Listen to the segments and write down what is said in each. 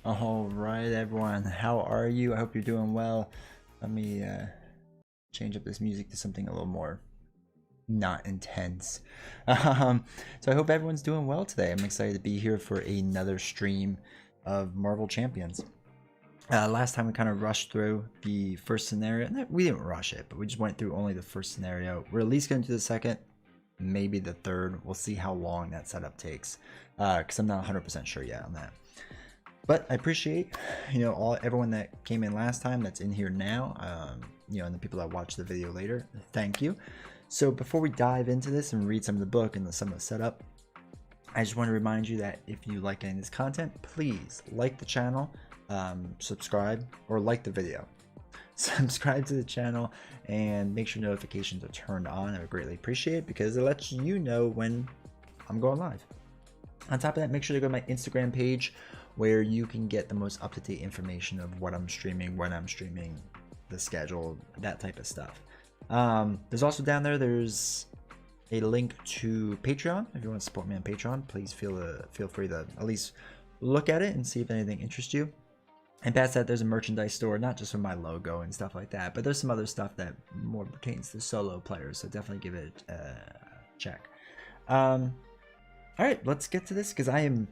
All right, everyone. How are you? I hope you're doing well. Let me change up this music to something a little more not intense. So I hope everyone's doing well today. I'm excited to be here for another stream of Marvel Champions. Last time we kind of rushed through the first scenario. We didn't rush it, but we just went through only the first scenario. We're at least going to do the second, maybe the third. We'll see how long that setup takes, because I'm not 100% sure yet on that. But I appreciate, everyone that came in last time that's in here now, and the people that watch the video later. Thank you. So before we dive into this and read some of the book and some of the setup, I just want to remind you that if you like any of this content, please like the channel, subscribe, or like the video. Subscribe to the channel and make sure notifications are turned on. I would greatly appreciate it because it lets you know when I'm going live. On top of that, make sure to go to my Instagram page where you can get the most up-to-date information of what I'm streaming, when I'm streaming, the schedule, that type of stuff. There's also down there's a link to Patreon. If you want to support me on Patreon, please feel free to at least look at it and see if anything interests you. And past that, there's a merchandise store, not just with my logo and stuff like that, but there's some other stuff that more pertains to solo players, so definitely give it a check. All right, let's get to this because I am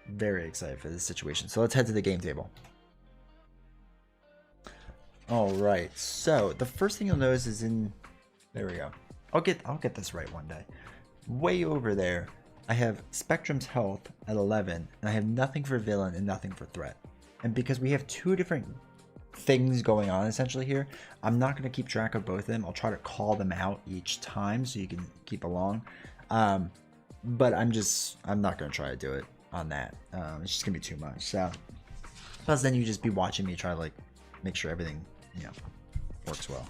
very excited for this situation. So let's head to the game table. All right, so the first thing you'll notice is there we go. I'll get this right one day. Way over there, I have Spectrum's health at 11, and I have nothing for villain and nothing for threat. And because we have two different things going on essentially here, I'm not going to keep track of both of them. I'll try to call them out each time so you can keep along. But I'm not going to try to do it on that. It's just gonna be too much. So plus then you just be watching me try to make sure everything works well.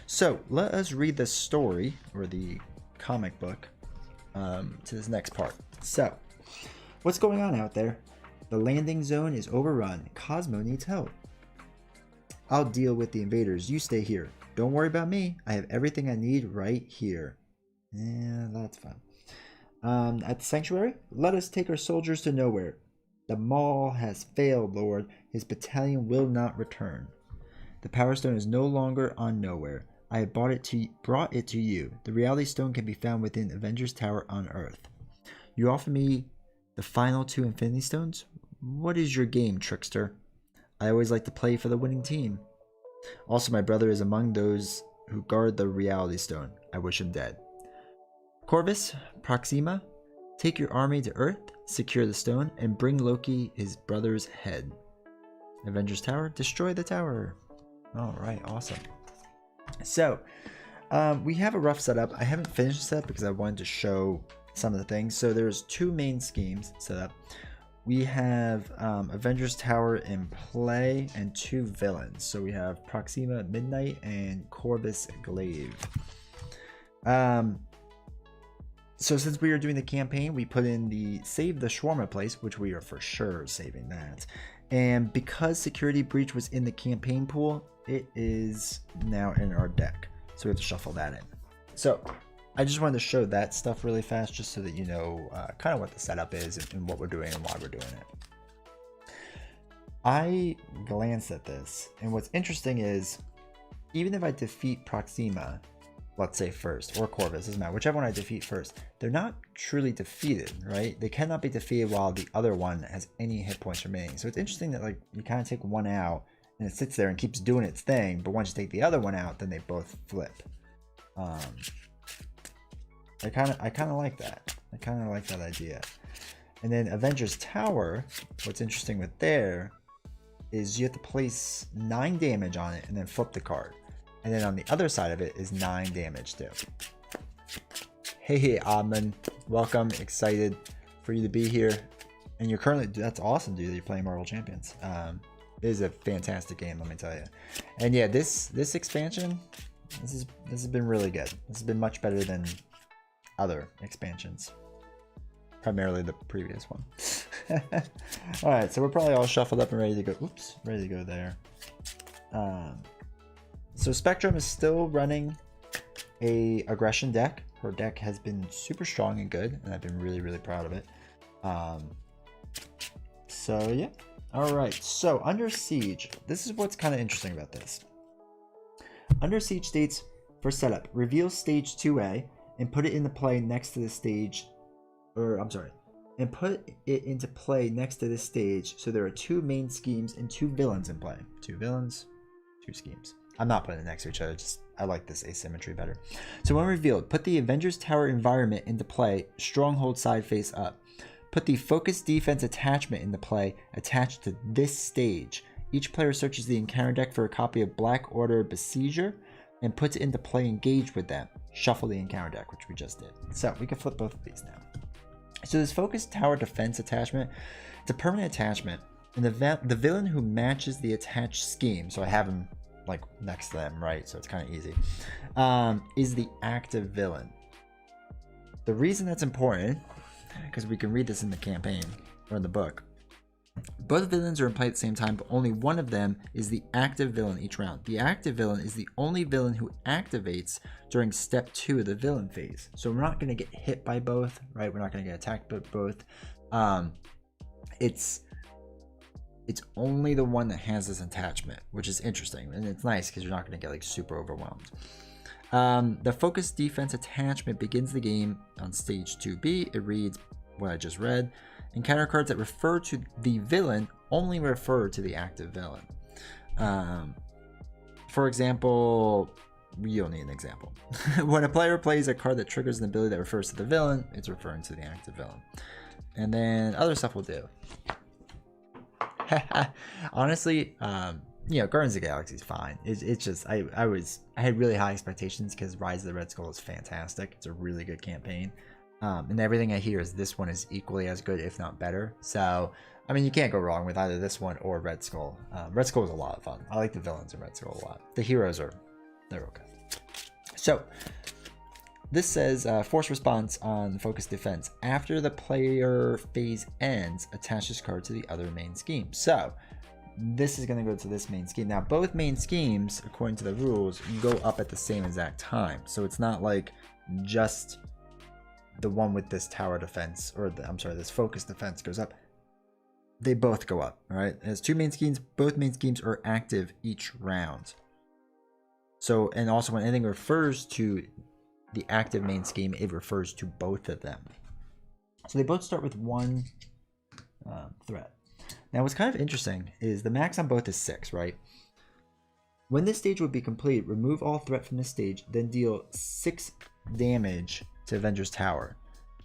So let us read the story or the comic book to this next part. So what's going on out there? The landing zone is overrun. Cosmo needs help. I'll deal with the invaders. You stay here. Don't worry about me. I have everything I need right here. Yeah, that's fun. At the sanctuary, let us take our soldiers to nowhere. The Maul has failed, Lord. His battalion will not return. The Power Stone is no longer on Nowhere. I have brought it to you. The Reality Stone can be found within Avengers Tower on Earth. You offer me the final 2 Infinity Stones? What is your game, trickster? I always like to play for the winning team. Also, my brother is among those who guard the Reality Stone. I wish him dead. Corvus, Proxima, take your army to Earth, secure the stone, and bring Loki his brother's head. Avengers Tower, destroy the tower. Alright, awesome. So, we have a rough setup. I haven't finished the setup because I wanted to show some of the things. So there's 2 main schemes set up. We have Avengers Tower in play and 2 villains. So we have Proxima Midnight and Corvus Glaive. So since we are doing the campaign, we put in the save the shawarma place, which we are for sure saving that. And because Security Breach was in the campaign pool, it is now in our deck. So we have to shuffle that in. So I just wanted to show that stuff really fast, just so that you know kind of what the setup is and what we're doing and why we're doing it. I glanced at this, and what's interesting is, even if I defeat Proxima, let's say first, or Corvus, doesn't matter, whichever one I defeat first, they're not truly defeated, right? They cannot be defeated while the other one has any hit points remaining. So it's interesting that you kind of take one out and it sits there and keeps doing its thing, but once you take the other one out, then they both flip. I kind of like that. I kind of like that idea. And then Avengers Tower, what's interesting with there is you have to place 9 damage on it and then flip the card. And then on the other side of it is 9 damage too. Hey, Oddman. Welcome. Excited for you to be here. And you're currently, that's awesome, dude, that you're playing Marvel Champions. It is a fantastic game, let me tell you. And yeah, this expansion, this has been really good. This has been much better than other expansions. Primarily the previous one. Alright, so we're probably all shuffled up and ready to go. Oops, ready to go there. So Spectrum is still running a aggression deck. Her deck has been super strong and good, and I've been really, really proud of it. So yeah, Alright, so Under Siege. This is what's kind of interesting about this. Under Siege states, for setup, reveal stage 2A and put it into play next to the stage, and put it into play next to this stage, so there are 2 main schemes and 2 villains in play. 2 villains, 2 schemes. I'm not putting it next to each other, just I like this asymmetry better. So when revealed, put the Avengers Tower environment into play, stronghold side face up. Put the focus defense attachment into play, attached to this stage. Each player searches the encounter deck for a copy of Black Order Besieger and puts it into play engaged with them. Shuffle the encounter deck, which we just did. So we can flip both of these now. So this focus tower defense attachment, it's a permanent attachment, and the villain who matches the attached scheme, so I have him like next to them, right? So it's kind of easy, is the active villain. The reason that's important, because we can read this in the campaign or in the book. Both villains are in play at the same time, but only one of them is the active villain each round. The active villain is the only villain who activates during step 2 of the villain phase. So we're not going to get hit by both, right? We're not going to get attacked by both. It's only the one that has this attachment, which is interesting, and it's nice because you're not going to get like super overwhelmed. The focus defense attachment begins the game on stage 2B. It reads what I just read. Encounter cards that refer to the villain only refer to the active villain. For example, you don't need an example. When a player plays a card that triggers an ability that refers to the villain, it's referring to the active villain. And then other stuff we'll do. Honestly, you know, Guardians of the Galaxy is fine. It's just I had really high expectations because Rise of the Red Skull is fantastic. It's a really good campaign. And everything I hear is this one is equally as good, if not better. So, I mean, you can't go wrong with either this one or Red Skull. Red Skull is a lot of fun. I like the villains in Red Skull a lot. The heroes they're okay. So, this says force response on focus defense. After the player phase ends, attach this card to the other main scheme. So, this is going to go to this main scheme. Now, both main schemes, according to the rules, go up at the same exact time. So, it's not like just the one with this tower defense, or this focus defense goes up. They both go up, all right? It has 2 main schemes. Both main schemes are active each round. So, and also when anything refers to the active main scheme, it refers to both of them. So they both start with 1 threat. Now, what's kind of interesting is the max on both is 6, right? When this stage would be complete, remove all threat from this stage, then deal 6 damage to Avengers Tower.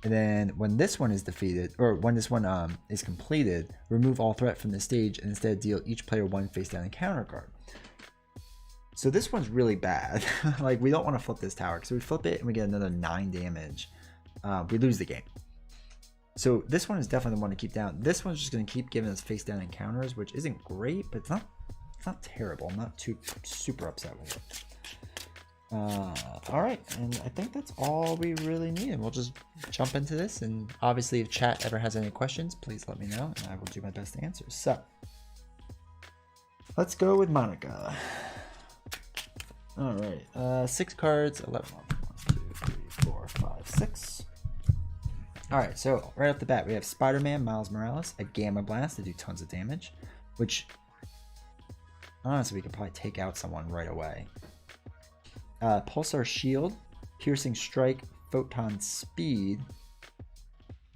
And then when this one is defeated, or when this one is completed, remove all threat from the stage and instead deal each player 1 face down encounter card. So this one's really bad. Like, we don't want to flip this tower, because if we flip it and we get another 9 damage, we lose the game. So this one is definitely the one to keep down. This one's just going to keep giving us face down encounters, which isn't great, but it's not terrible. I'm not too super upset with it. All right, and I think that's all we really need, and we'll just jump into this. And obviously, if chat ever has any questions, please let me know, and I will do my best to answer. So let's go with Monica. All right, 6 cards, 11. 1, 2, 3, 4, 5, 6. All right, so right off the bat, we have Spider-Man, Miles Morales, a Gamma Blast to do tons of damage, which honestly we could probably take out someone right away. Pulsar Shield, Piercing Strike, Photon Speed,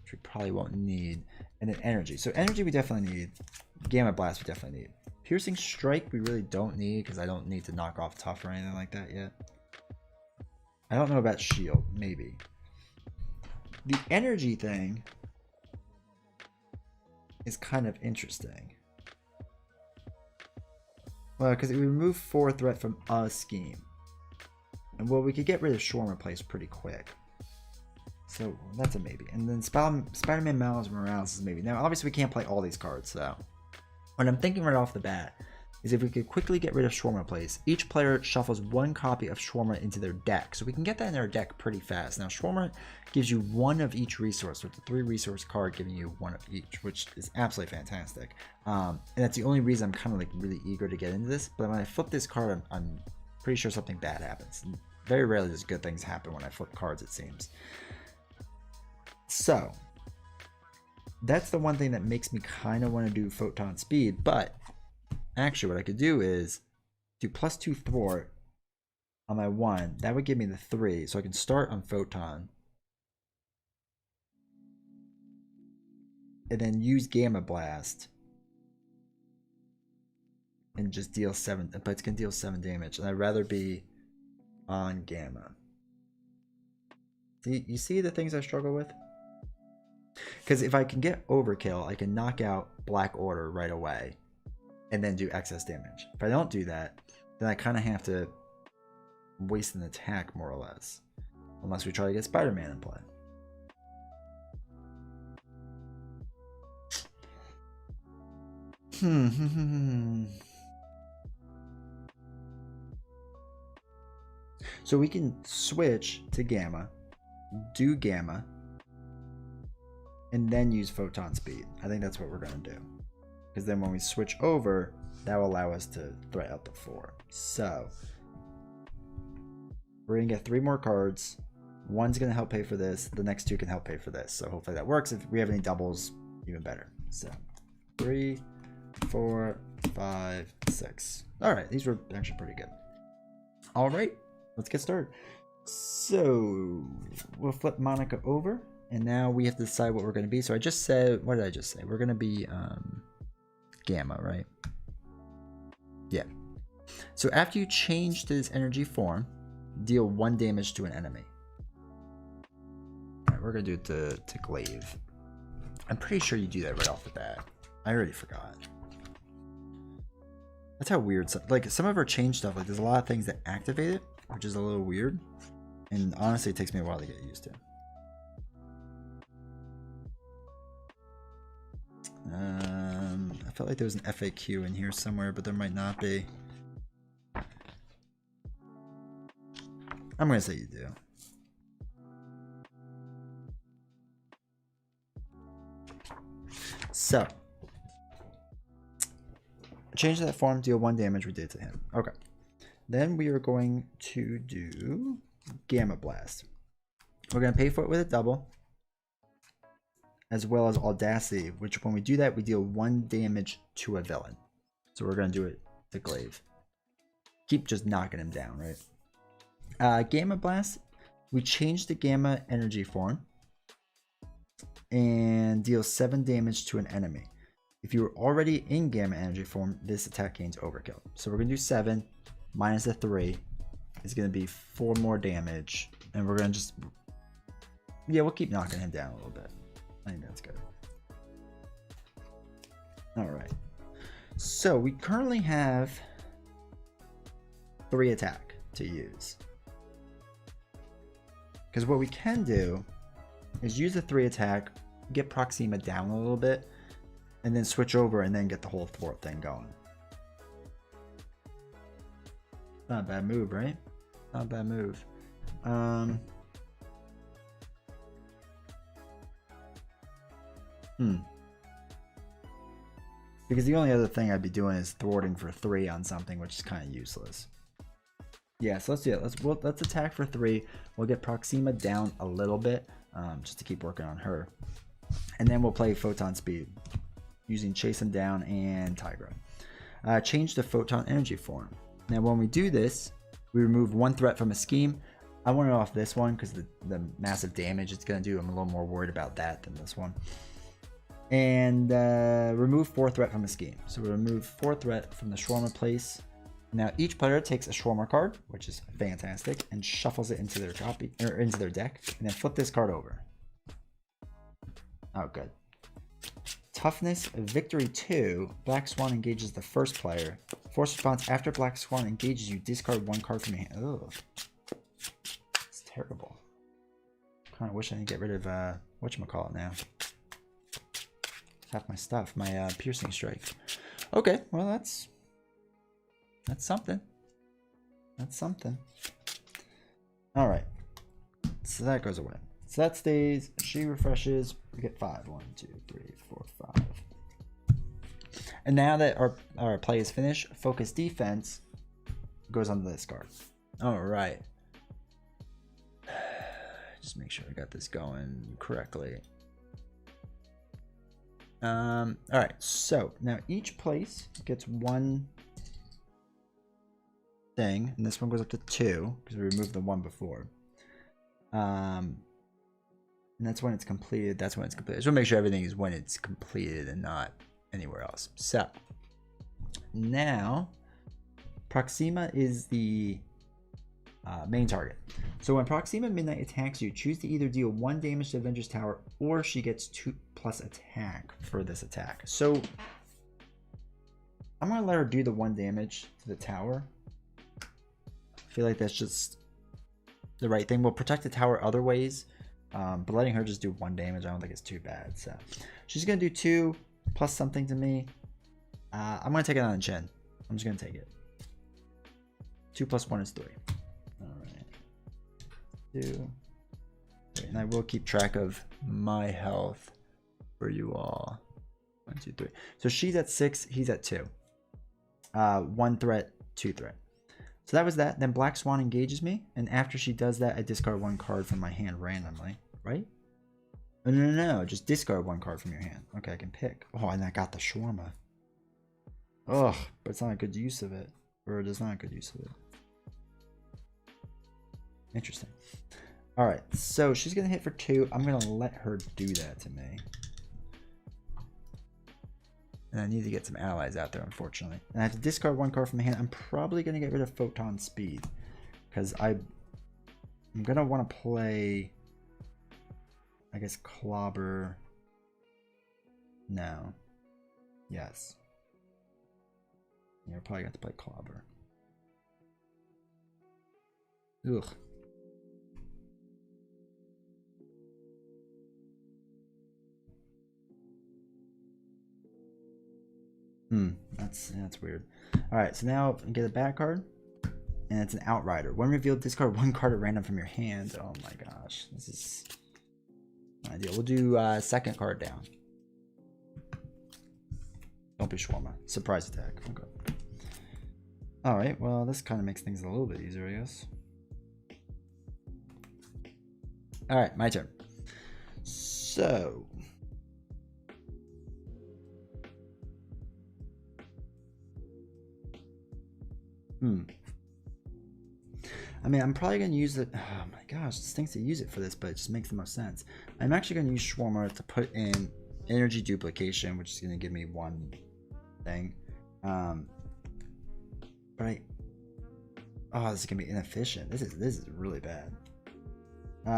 which we probably won't need, and then Energy. So Energy we definitely need. Gamma Blast we definitely need. Piercing Strike we really don't need, because I don't need to knock off Tough or anything like that yet. I don't know about Shield, maybe. The Energy thing is kind of interesting. Well, because it would remove 4 threat from a scheme. And well, we could get rid of Shawarma Place pretty quick. So that's a maybe. And then Spider-Man Miles Morales is a maybe. Now, obviously, we can't play all these cards, so what I'm thinking right off the bat is if we could quickly get rid of Shawarma Place, each player shuffles 1 copy of Shawarma into their deck. So we can get that in their deck pretty fast. Now, Shawarma gives you 1 of each resource, with the 3 resource card giving you 1 of each, which is absolutely fantastic. And that's the only reason I'm kind of like really eager to get into this. But when I flip this card, I'm pretty sure something bad happens. Very rarely does good things happen when I flip cards, it seems. So that's the one thing that makes me kind of want to do photon speed. But actually what I could do is do +2 thwart on my 1. That would give me the 3, so I can start on photon and then use gamma blast and just deal 7, but it's gonna deal 7 damage, and I'd rather be on gamma. You see the things I struggle with? Because if I can get overkill, I can knock out Black Order right away and then do excess damage. If I don't do that, then I kind of have to waste an attack, more or less. Unless we try to get Spider-Man in play. So we can switch to gamma, do gamma, and then use photon speed. I think that's what we're going to do. Because then when we switch over, that will allow us to threat out the 4. So we're going to get 3 more cards. One's going to help pay for this. The next 2 can help pay for this. So hopefully that works. If we have any doubles, even better. So 3, 4, 5, 6. All right, these were actually pretty good. All right, let's get started. So we'll flip Monica over, and now we have to decide what we're going to be. So I just said, what did I just say? We're going to be Gamma, right? Yeah. So after you change to this energy form, deal 1 damage to an enemy. All right, we're going to do it to Glaive. I'm pretty sure you do that right off the bat. I already forgot. That's how weird stuff. Like some of our change stuff, like there's a lot of things that activate it, which is a little weird. And honestly, it takes me a while to get used to. I felt like there was an FAQ in here somewhere, but there might not be. I'm gonna say you do. So, change that form, deal 1 damage. We did to him. Okay. Then we are going to do Gamma Blast. We're going to pay for it with a double, as well as Audacity, which when we do that, we deal 1 damage to a villain. So we're going to do it to Glaive. Keep just knocking him down, right? Gamma Blast, we change the Gamma energy form and deal 7 damage to an enemy. If you were already in Gamma energy form, this attack gains overkill. So we're going to do 7 minus the 3 is going to be 4 more damage. And we're going to just, yeah, we'll keep knocking him down a little bit. I think that's good. All right. So we currently have 3 attack to use. Because what we can do is use the 3 attack, get Proxima down a little bit, and then switch over and then get the whole thwart thing going. Not a bad move, right? Not a bad move. Because the only other thing I'd be doing is thwarting for 3 on something, which is kind of useless. Yeah, so let's do it. Let's attack for 3. We'll get Proxima down a little bit, just to keep working on her. And then we'll play Photon Speed, using Chase Him Down and Tigra. Change the Photon Energy form. Now when we do this, we remove 1 threat from a scheme. I want it off this one because the massive damage it's going to do, I'm a little more worried about that than this one. And remove 4 threat from a scheme. So we remove 4 threat from the Shawarma place. Now each player takes a Shawarma card, which is fantastic, and shuffles it into their copy or into their deck, and then flip this card over. Oh, good. Toughness, Victory 2. Black Swan engages the first player. Force response, after Black Swan engages you, discard 1 card from your hand. Ugh. It's terrible. Kind of wish I didn't get rid of, whatchamacallit now. Half my stuff, my Piercing Strike. Okay, well that's something. That's something. Alright. So that goes away. So that stays. She refreshes. We get 5. 1, 2, 3, 4, 5. And now that our play is finished, Focus Defense goes onto this card. All right. Just make sure I got this going correctly. Alright, so now each place gets one thing, and this one goes up to 2 because we removed the one before. And that's when it's completed. That's when it's completed. Just want to make sure everything is when it's completed and not anywhere else. So now Proxima is the main target. So when Proxima Midnight attacks you, choose to either deal 1 damage to Avenger's Tower, or she gets 2+ attack for this attack. So I'm gonna let her do the 1 damage to the tower. I feel like that's just the right thing. We'll protect the tower other ways, but letting her just do 1 damage, I don't think it's too bad. So she's gonna do 2 plus something to me. I'm gonna take it on the chin. I'm just gonna take it. 2 plus 1 is 3. Alright. 2. And I will keep track of my health for you all. 1, 2, 3. So she's at 6, he's at 2. 1 threat, 2 threat. So that was that. Then Black Swan engages me, and after she does that, I discard 1 card from my hand randomly, right? Oh, no. Just discard 1 card from your hand. Okay, I can pick. Oh, and I got the shawarma. Ugh, but it's not a good use of it. Or it is not a good use of it. Interesting. Alright, so she's going to hit for 2. I'm going to let her do that to me. And I need to get some allies out there, unfortunately. And I have to discard 1 card from my hand. I'm probably going to get rid of Photon Speed. Because I'm going to want to play, I guess, Clobber. No. Yes. Yeah, we're probably going to play Clobber. Ugh. That's weird. Alright, so now I get a bad card. And it's an Outrider. When revealed, discard 1 card at random from your hand. Oh my gosh. This is not ideal. We'll do second card down. Don't be shawarma. Surprise attack. Okay. Alright, well this kind of makes things a little bit easier, I guess. Alright, my turn. So I mean, I'm probably going to use it. Oh my gosh, it stinks to use it for this, but it just makes the most sense. I'm actually going to use Shawarma to put in energy duplication, which is going to give me 1 thing. But oh, this is going to be inefficient. This is really bad. So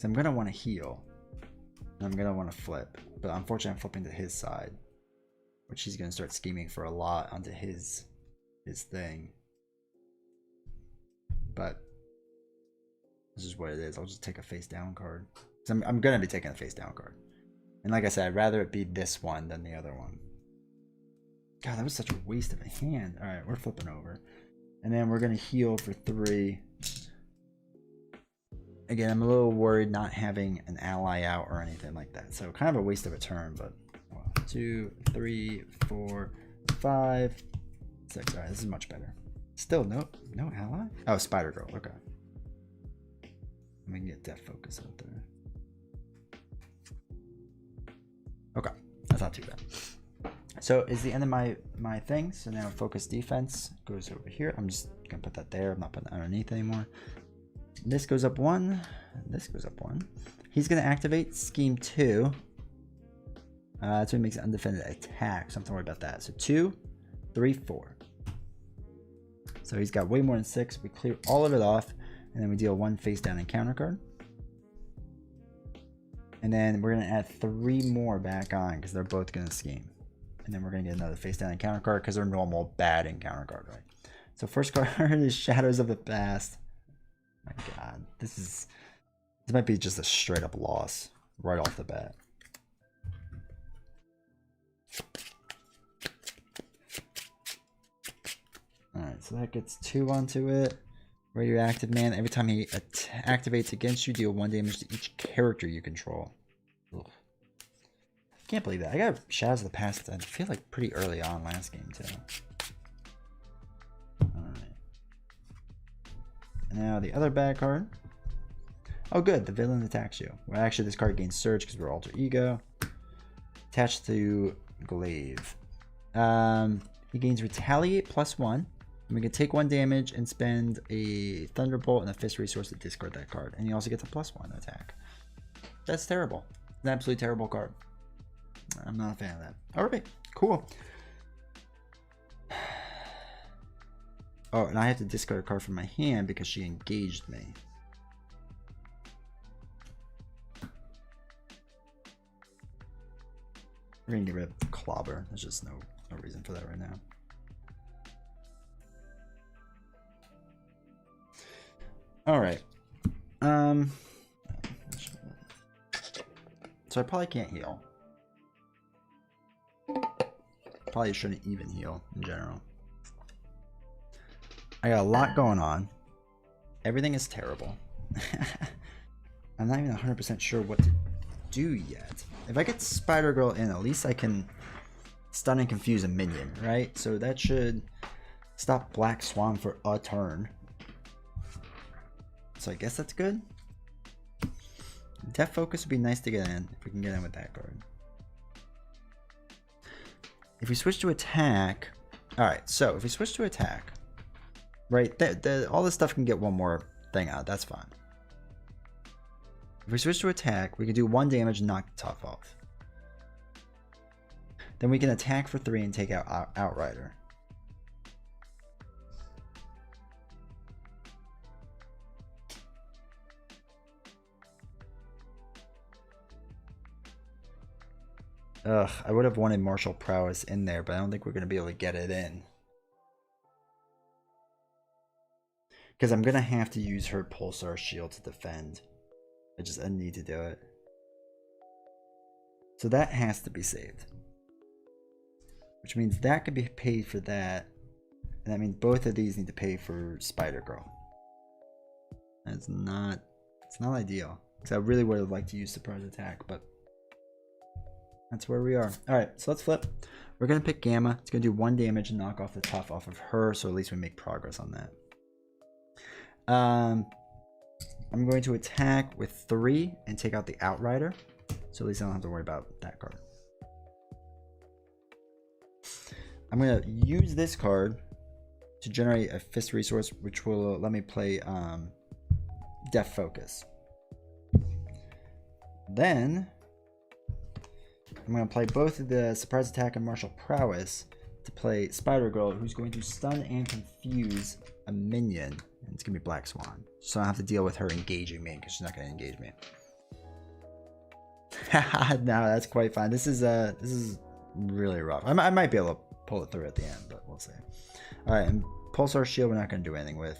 I'm going to want to heal. I'm going to want to flip. But unfortunately, I'm flipping to his side. Which he's going to start scheming for a lot onto his thing. But this is what it is. I'll just take a face down card. So I'm going to be taking a face down card. And like I said, I'd rather it be this one than the other one. God, that was such a waste of a hand. Alright, we're flipping over. And then we're going to heal for 3. Again, I'm a little worried not having an ally out or anything like that. So kind of a waste of a turn, but 1, 2, 3, 4, 5, 6. Alright, this is much better. Still no ally? Oh, Spider Girl, okay. We can get Death Focus out there. Okay, that's not too bad. So is the end of my thing. So now Focus Defense goes over here. I'm just gonna put that there. I'm not putting that underneath anymore. This goes up 1. This goes up 1. He's gonna activate Scheme 2. That's what makes an undefended attack. So I'm not worried about that. So 2, 3, 4. So he's got way more than 6. We clear all of it off, and then we deal 1 face down encounter card. And then we're gonna add 3 more back on because they're both gonna scheme. And then we're gonna get another face down encounter card because they're normal bad encounter card, right? So first card is Shadows of the Past. My God, this might be just a straight up loss right off the bat. Alright, so that gets 2 onto it. Radioactive Man, every time he activates against you, deal 1 damage to each character you control. Ugh. Can't believe that. I got Shadows of the Past, I feel like pretty early on last game too. Alright. Now the other bad card. Oh good, the villain attacks you. Well, actually this card gains Surge because we're Alter Ego. Attached to Glaive. He gains Retaliate +1. And we can take 1 damage and spend a Thunderbolt and a Fist resource to discard that card. And he also gets a +1 attack. That's terrible. It's an absolutely terrible card. I'm not a fan of that. Alright, cool. Oh, and I have to discard a card from my hand because she engaged me. We're gonna get rid of Clobber. There's just no reason for that right now. Alright. So I probably can't heal. Probably shouldn't even heal in general. I got a lot going on. Everything is terrible. I'm not even 100% sure what to do yet. If I get Spider-Girl in, at least I can stun and confuse a minion, right? So that should stop Black Swan for a turn. So I guess that's good. Death Focus would be nice to get in, if we can get in with that card. If we switch to attack... Alright, so if we switch to attack... Right, all this stuff can get one more thing out, that's fine. If we switch to attack, we can do 1 damage and knock the tough off. Then we can attack for 3 and take out Outrider. Ugh, I would have wanted Martial Prowess in there, but I don't think we're going to be able to get it in. Because I'm going to have to use her Pulsar Shield to defend. I need to do it. So that has to be saved. Which means that could be paid for that. And that means both of these need to pay for Spider-Girl. It's not ideal. Because I really would have liked to use Surprise Attack, but that's where we are. Alright, so let's flip. We're going to pick Gamma. It's going to do 1 damage and knock off the tough off of her, so at least we make progress on that. I'm going to attack with 3 and take out the Outrider, so at least I don't have to worry about that card. I'm going to use this card to generate a Fist resource, which will let me play Death Focus. Then I'm going to play both of the Surprise Attack and Martial Prowess to play Spider-Girl, who's going to stun and confuse a minion. And it's going to be Black Swan. So I don't have to deal with her engaging me, because she's not going to engage me. No, that's quite fine. This is really rough. I might be able to pull it through at the end, but we'll see. Alright, and Pulsar Shield we're not going to do anything with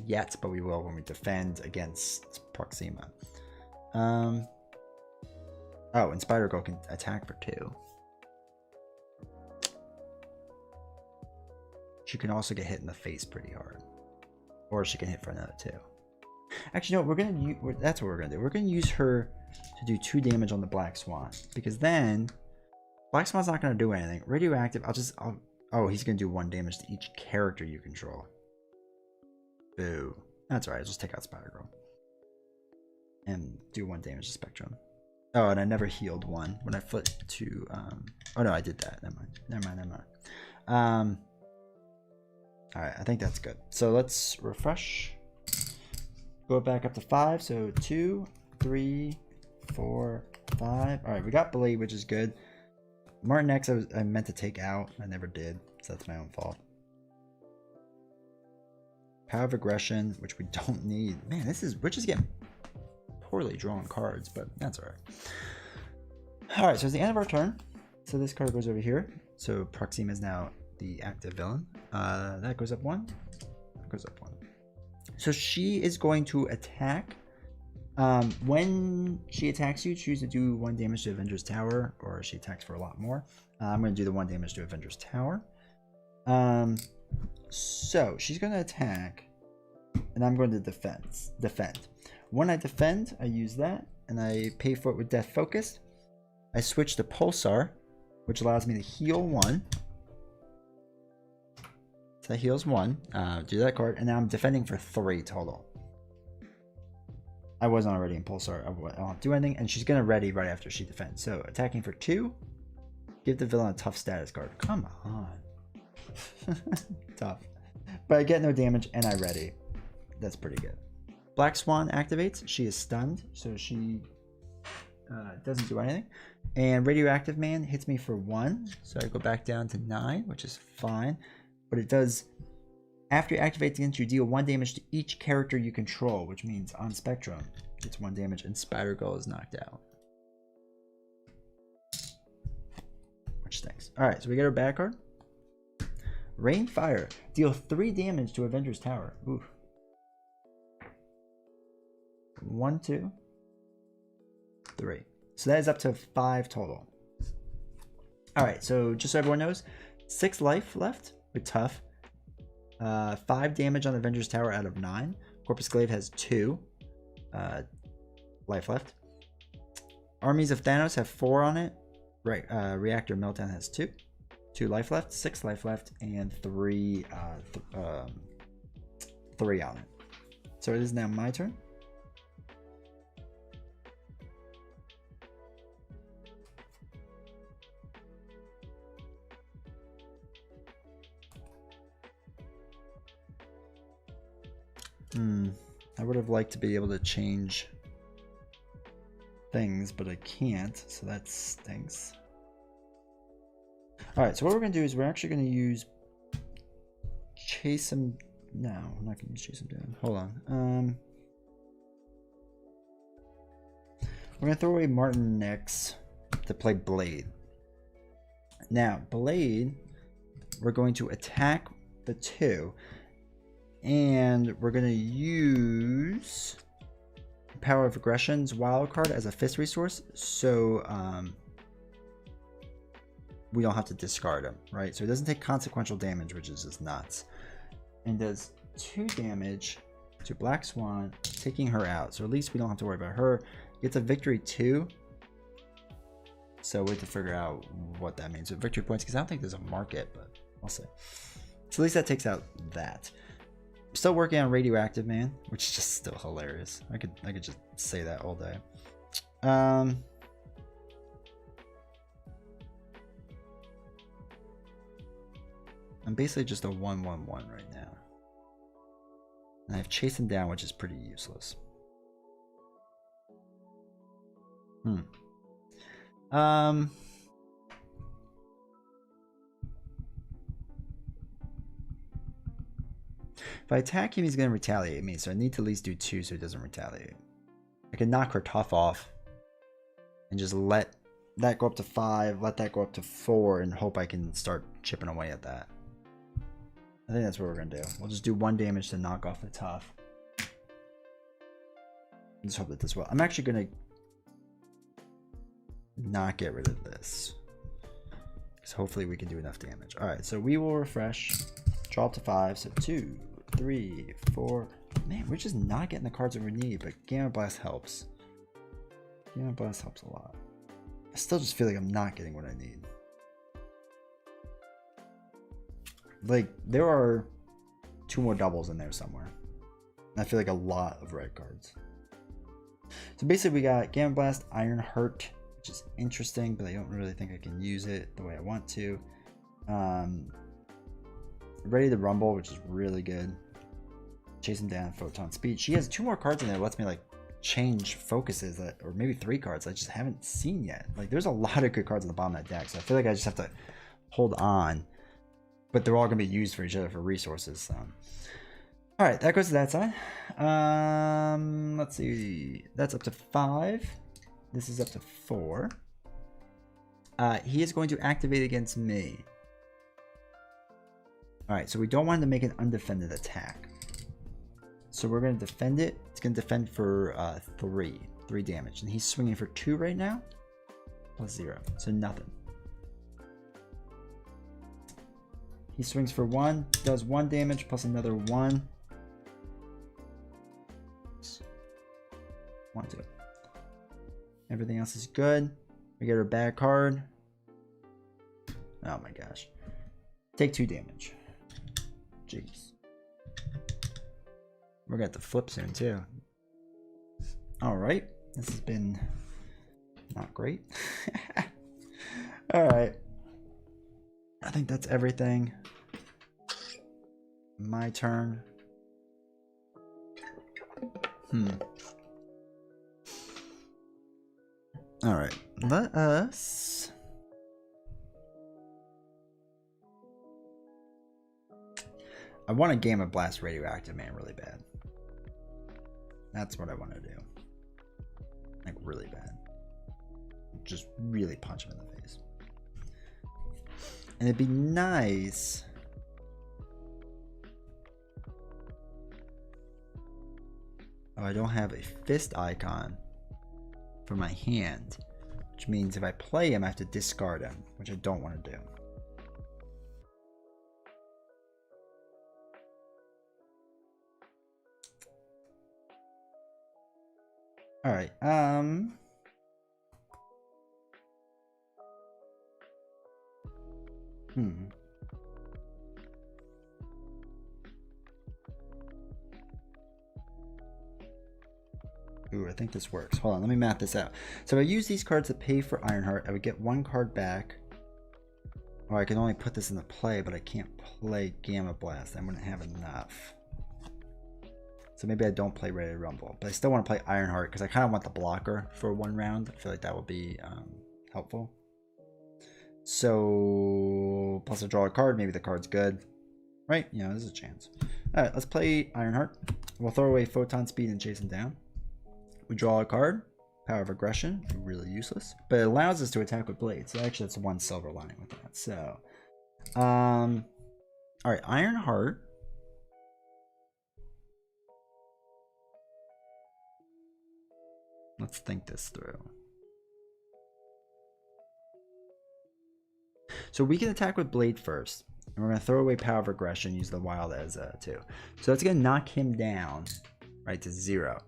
yet, but we will when we defend against Proxima. Oh, and Spider-Girl can attack for 2. She can also get hit in the face pretty hard. Or she can hit for another 2. Actually, no, that's what we're going to do. We're going to use her to do 2 damage on the Black Swan. Because then, Black Swan's not going to do anything. Radioactive, oh, he's going to do 1 damage to each character you control. Boo. That's alright, I'll just take out Spider-Girl. And do 1 damage to Spectrum. Oh, and I never healed 1 when I flipped to, oh no, I did that. Never mind. Alright, I think that's good. So let's refresh. Go back up to 5. So 2, 3, 4, 5. Alright, we got Blade, which is good. Martin X I meant to take out. I never did. So that's my own fault. Power of Aggression, which we don't need. Man, we're just getting poorly drawn cards, but that's alright. Alright, so it's the end of our turn. So this card goes over here. So Proxima is now the active villain. That goes up 1. That goes up 1. So she is going to attack. When she attacks you, choose to do 1 damage to Avengers Tower, or she attacks for a lot more. I'm going to do the 1 damage to Avengers Tower. So she's going to attack, and I'm going to defend. When I defend, I use that, and I pay for it with Death Focus. I switch to Pulsar, which allows me to heal 1. So that heals 1. Do that card, and now I'm defending for 3 total. I wasn't already Impulsar. I won't do anything. And she's going to ready right after she defends. So attacking for 2. Give the villain a tough status card. Come on. Tough. But I get no damage and I ready. That's pretty good. Black Swan activates. She is stunned. So she doesn't do anything. And Radioactive Man hits me for 1. So I go back down to 9, which is fine. But it does... After it activates against you, deal 1 damage to each character you control, which means on Spectrum, it's 1 damage and Spider Girl is knocked out. Which stinks. Alright, so we get our bad card. Rain Fire. Deal 3 damage to Avengers Tower. Oof. 1, 2, 3. So that is up to 5 total. Alright, so just so everyone knows, 6 life left with Tough. 5 damage on Avengers Tower out of 9. Corpus Glaive has 2 life left. Armies of Thanos have 4 on it. Right, Reactor Meltdown has 2 life left, 6 life left, and 3 on it. So it is now my turn. I would have liked to be able to change things, but I can't, so that stinks. Alright, so what we're going to do is we're actually going to use Chase Him... No, I'm not going to use Chase Him Down. Hold on. We're going to throw away Martin next to play Blade. Now, Blade, we're going to attack the 2. And we're going to use Power of Aggression's wild card as a fist resource. So we don't have to discard him, right? So it doesn't take consequential damage, which is just nuts. And does 2 damage to Black Swan, taking her out. So at least we don't have to worry about her. Gets a victory 2. So we have to figure out what that means with victory points, because I don't think there's a market, but I'll see. So at least that takes out that. Still working on Radioactive Man, which is just still hilarious. I could just say that all day. I'm basically just a 1/1/1 right now. And I have Chase Him Down, which is pretty useless. If I attack him, he's going to retaliate me, so I need to at least do 2 so he doesn't retaliate. I can knock her Tough off and just let that go up to 5, let that go up to 4, and hope I can start chipping away at that. I think that's what we're going to do. We'll just do 1 damage to knock off the Tough. Just hope that this will. I'm actually going to not get rid of this, because hopefully we can do enough damage. Alright, so we will refresh. Draw up to 5, so 2, 3, 4. Man, we're just not getting the cards that we need, but Gamma Blast helps. Gamma Blast helps a lot. I still just feel like I'm not getting what I need. Like, there are 2 more doubles in there somewhere. And I feel like a lot of red cards. So basically we got Gamma Blast, Iron Heart, which is interesting, but I don't really think I can use it the way I want to. Ready to Rumble, which is really good. Chase Him Down, Photon Speed. She has 2 more cards in there that lets me like change focuses, or maybe 3 cards I just haven't seen yet. Like, there's a lot of good cards on the bottom of that deck, so I feel like I just have to hold on. But they're all going to be used for each other for resources. So. Alright, that goes to that side. Let's see. That's up to 5. This is up to 4. He is going to activate against me. Alright, so we don't want to make an undefended attack. So we're going to defend it. It's going to defend for 3 damage. And he's swinging for 2 right now. Plus 0. So nothing. He swings for 1. Does 1 damage plus another 1. 1, 2. Everything else is good. We get our bad card. Oh my gosh. Take 2 damage. Jeez. We're gonna have to flip soon too. All right. This has been not great. All right. I think that's everything. My turn. All right. Let us... I want a Gamma Blast Radioactive Man really bad. That's what I want to do. Like, really bad. Just really punch him in the face. And it'd be nice... Oh, I don't have a fist icon for my hand. Which means if I play him, I have to discard him. Which I don't want to do. Alright, Ooh, I think this works. Hold on, let me map this out. So if I use these cards to pay for Ironheart, I would get one card back. Or I can only put this into play, but I can't play Gamma Blast. I wouldn't have enough. So maybe I don't play Ready to Rumble. But I still want to play Ironheart because I kind of want the blocker for one round. I feel like that would be helpful. So, plus I draw a card. Maybe the card's good. Right? You know, there's a chance. Alright, let's play Ironheart. We'll throw away Photon Speed and chase him down. We draw a card. Power of Aggression. Really useless. But it allows us to attack with Blades. So actually, that's one silver lining with that. So, alright, Ironheart. Let's think this through. So we can attack with Blade first. And we're going to throw away Power of Aggression, use the Wild as 2. So that's going to knock him down, right, to 0.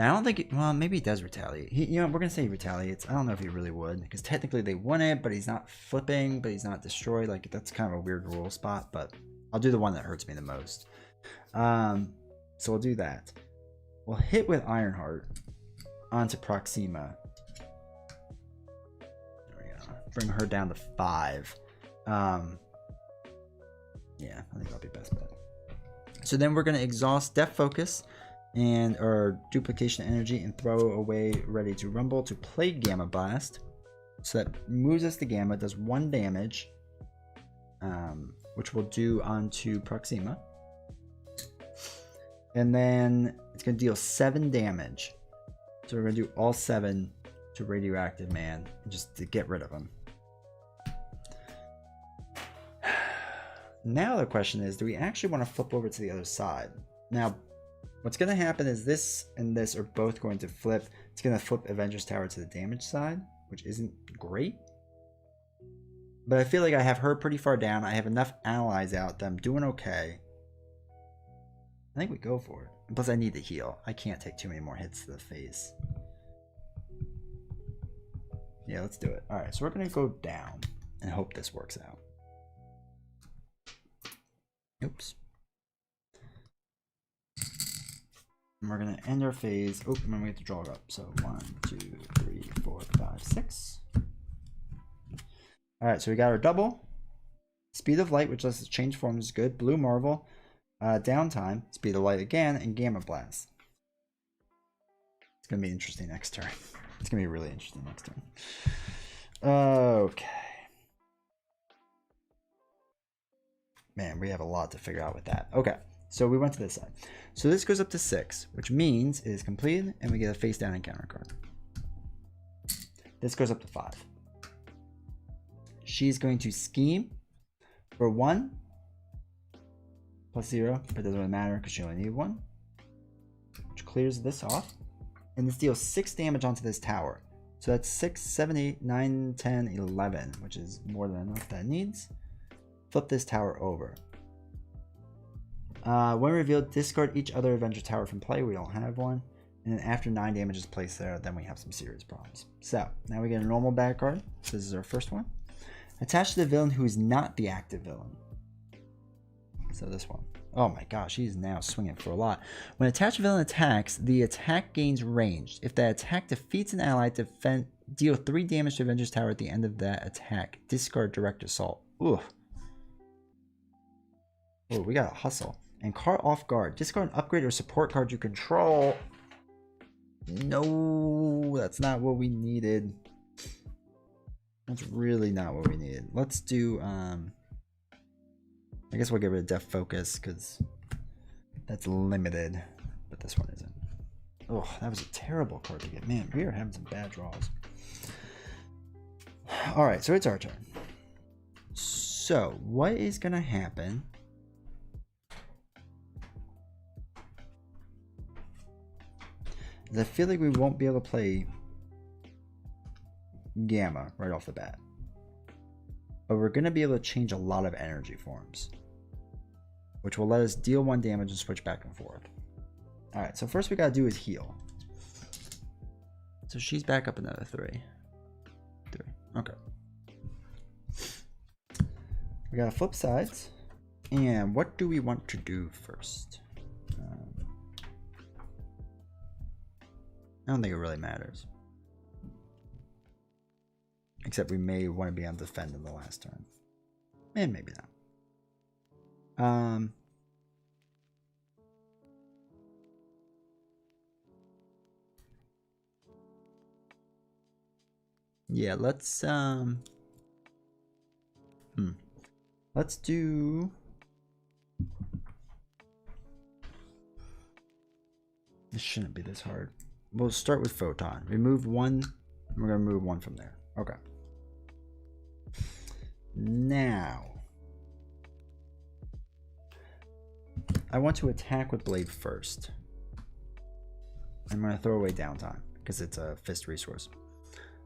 Now, I don't think, well, maybe he does retaliate. You know, we're going to say he retaliates. I don't know if he really would, because technically they won it, but he's not flipping, but he's not destroyed. Like, that's kind of a weird rule spot, but I'll do the one that hurts me the most. So we'll do that. We'll hit with Ironheart onto Proxima. There we go. Bring her down to 5. Yeah, I think that'll be best bet. So then we're going to exhaust Depth Focus and our Duplication Energy and throw away Ready to Rumble to play Gamma Blast. So that moves us to Gamma, does 1 damage, which we'll do onto Proxima. And then it's going to deal 7 damage. So we're going to do all 7 to Radioactive Man just to get rid of him. Now the question is, do we actually want to flip over to the other side? Now, what's going to happen is this and this are both going to flip. It's going to flip Avengers Tower to the damage side, which isn't great. But I feel like I have her pretty far down. I have enough allies out that I'm doing okay. I think we go for it. And plus, I need to heal. I can't take too many more hits to the face. Yeah, let's do it. All right, so we're going to go down and hope this works out. Oops. And we're going to end our phase. Oh, and then we have to draw it up. So 1, 2, 3, 4, 5, 6. All right, so we got our double. Speed of Light, which lets us change forms, is good. Blue Marvel. Downtime. Speed of Light again. And Gamma Blast. It's going to be interesting next turn. It's going to be really interesting next turn. Okay. Man, we have a lot to figure out with that. Okay, so we went to this side. So this goes up to 6, which means it is completed, and we get a face down encounter card. This goes up to 5. She's going to scheme for 1 plus 0, but it doesn't really matter because she only needed 1. Which clears this off. And this deals 6 damage onto this tower. So that's 6, 7, 8, 9, 10, 11, which is more than enough that it needs. Flip this tower over. When revealed, discard each other Avenger Tower from play. We don't have one. And then after 9 damage is placed there, then we have some serious problems. So, now we get a normal bad card. So this is our first one. Attached to the villain who is not the active villain. So this one. Oh my gosh, he's now swinging for a lot. When attached villain attacks, the attack gains range. If that attack defeats an ally, deal 3 damage to Avenger's Tower at the end of that attack. Discard Direct Assault. Ooh. Oh, we got a hustle. And card off guard. Discard an upgrade or support card you control. No, that's not what we needed. That's really not what we needed. Let's do, I guess we'll get rid of Def Focus because that's limited, but this one isn't. Oh, that was a terrible card to get. Man, we are having some bad draws. All right, so it's our turn. So what is going to happen? Is I feel like we won't be able to play Gamma right off the bat. But we're going to be able to change a lot of energy forms, which will let us deal 1 damage and switch back and forth. Alright, so first we got to do is heal. So she's back up another 3. Okay. We got to flip sides. And what do we want to do first? I don't think it really matters. Except we may want to be on defend in the last turn. And maybe not. Yeah, let's do, this shouldn't be this hard. We'll start with Photon. Remove 1, and we're going to move 1 from there. Okay. Now, I want to attack with Blade first. I'm going to throw away downtime because it's a fist resource.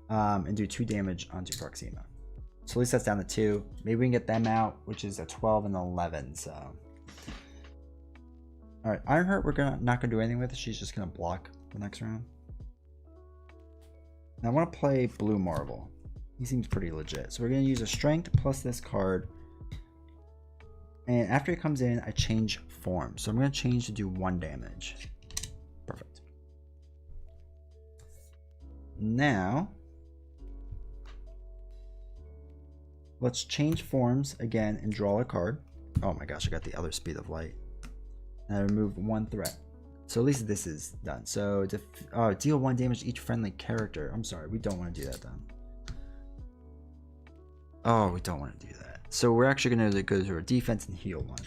And do 2 damage onto Proxima. So at least that's down to 2. Maybe we can get them out, which is a 12 and 11. So, all right, Ironheart, we're not gonna do anything with it. She's just gonna block the next round. Now I want to play Blue Marvel. He seems pretty legit. So we're gonna use a Strength plus this card. And after he comes in, I change form. So I'm gonna change to do 1 damage. Perfect. Now, let's change forms again and draw a card. Oh my gosh, I got the other Speed of Light. And I remove 1 threat. So at least this is done. So deal 1 damage to each friendly character. I'm sorry, we don't want to do that then. Oh, we don't want to do that. So we're actually going to go to our defense and heal 1.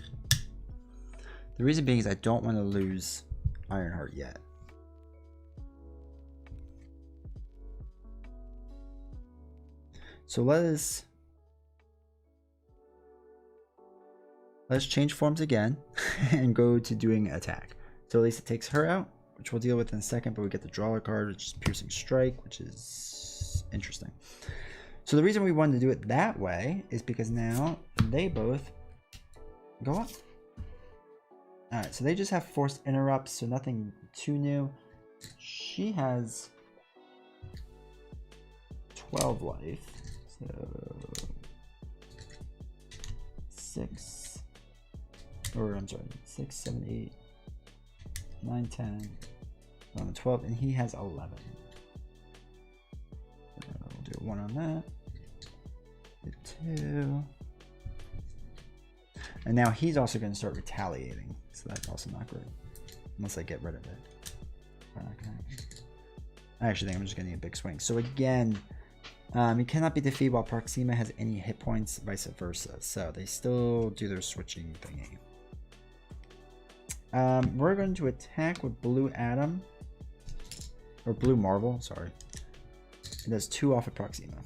The reason being is I don't want to lose Ironheart yet. So let's change forms again and go to doing attack. So at least it takes her out, which we'll deal with in a second, but we get the draw a card, which is Piercing Strike, which is interesting. So the reason we wanted to do it that way is because now they both go up. All right, so they just have Forced Interrupts, so nothing too new. She has 12 life, so 6, or I'm sorry, 6, 7, 8, 9, 10, 11, 12, and he has 11. We'll do 1 on that. Do 2. And now he's also going to start retaliating, so that's also not good. Unless I get rid of it. I actually think I'm just going to need a big swing. So again, he cannot be defeated while Proxima has any hit points, vice versa. So they still do their switching thingy. We're going to attack with Blue Atom, or Blue Marvel, sorry. It does 2 off of Proxima.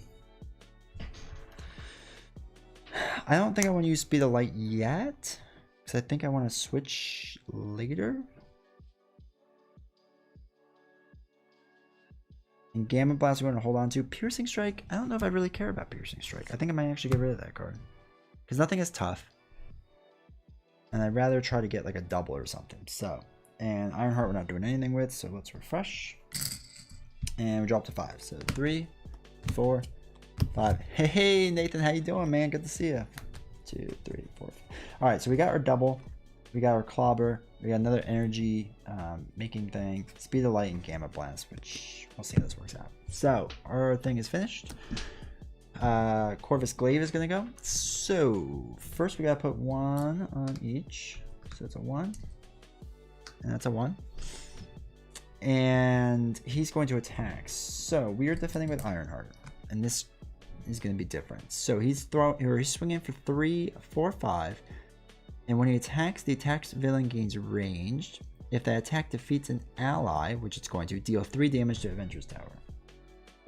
I don't think I want to use Speed of Light yet, because I think I want to switch later. And Gamma Blast we're going to hold on to. Piercing Strike, I don't know if I really care about Piercing Strike. I think I might actually get rid of that card, because nothing is tough. And I'd rather try to get like a double or something. So, and Ironheart we're not doing anything with, so let's refresh. And we drop to 5. So 3, 4, 5. Hey Nathan, how you doing, man? Good to see you. 2, 3, 4. Alright, so we got our double. We got our clobber. We got another energy making thing. Speed of light and gamma blast, which we'll see how this works out. So, our thing is finished. Corvus Glaive is going to go. So, first we got to put 1 on each. So, it's a 1. And that's a 1. And he's going to attack. So, we are defending with Ironheart. And this is going to be different. So, he's swinging for 3, 4, 5. And when he attacks, the attack's villain gains ranged. If that attack defeats an ally, which it's going to, deal 3 damage to Avengers Tower.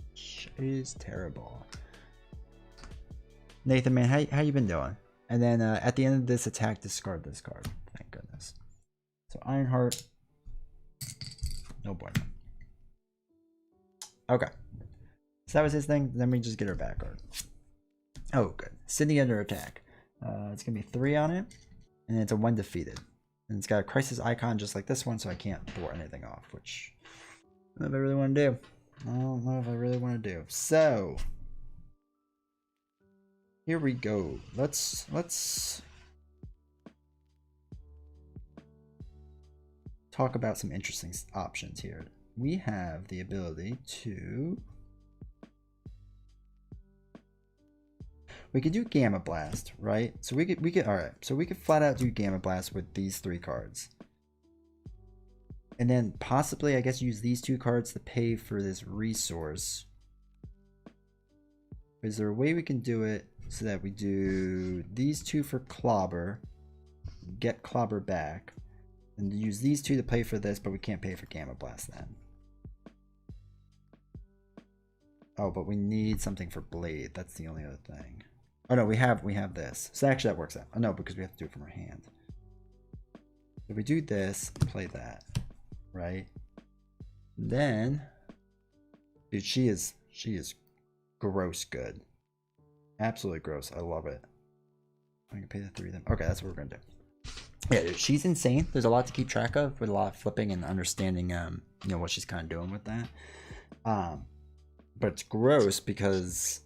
Which is terrible. Nathan, man, how you been doing? And then at the end of this attack, discard this card. Thank goodness. So Ironheart. No bueno. Okay. So that was his thing. Then we just get our back card. Oh, good. Sydney under attack. It's going to be 3 on it. And it's a 1 defeated. And it's got a crisis icon just like this one, so I can't thwart anything off, which I don't know if I really want to do. I don't know if I really want to do. So here we go. Let's talk about some interesting options here. We have the ability to... We could do Gamma Blast, right? So we could alright, so we could flat out do Gamma Blast with these 3 cards. And then possibly, I guess, use these 2 cards to pay for this resource. Is there a way we can do it so that we do these 2 for Clobber, get Clobber back, and use these 2 to pay for this, but we can't pay for Gamma Blast then. Oh, but we need something for Blade. That's the only other thing. Oh no, we have this. So actually that works out. Oh no, because we have to do it from our hand. If we do this, play that, right? Then, dude, she is gross good. Absolutely gross. I love it. I can pay the 3 of them. Okay, that's what we're gonna do. Yeah, dude, she's insane. There's a lot to keep track of with a lot of flipping and understanding, you know, what she's kind of doing with that. But it's gross because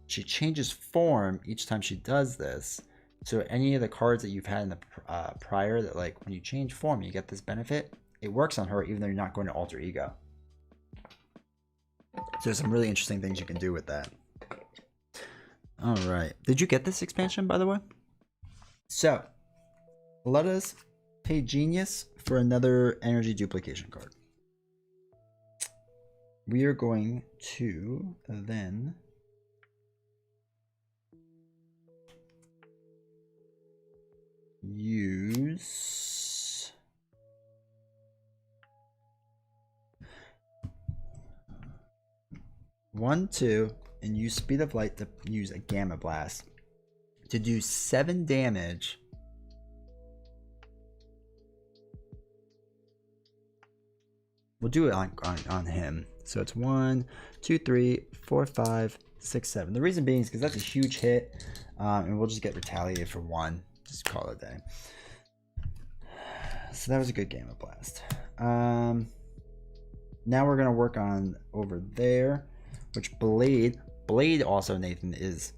she changes form each time she does this. So any of the cards that you've had in the prior that, like, when you change form, you get this benefit. It works on her even though you're not going to alter ego. So there's some really interesting things you can do with that. All right. Did you get this expansion, by the way? So let us pay Genius for another energy duplication card. We are going to then use 1, 2, and use Speed of Light to use a Gamma Blast to do 7 damage. We'll do it on him. So it's 1, 2, 3, 4, 5, 6, 7. The reason being is because that's a huge hit, and we'll just get retaliated for 1. Just call it a day. So that was a good Gamma Blast. Now we're gonna work on over there, which Blade also, Nathan, is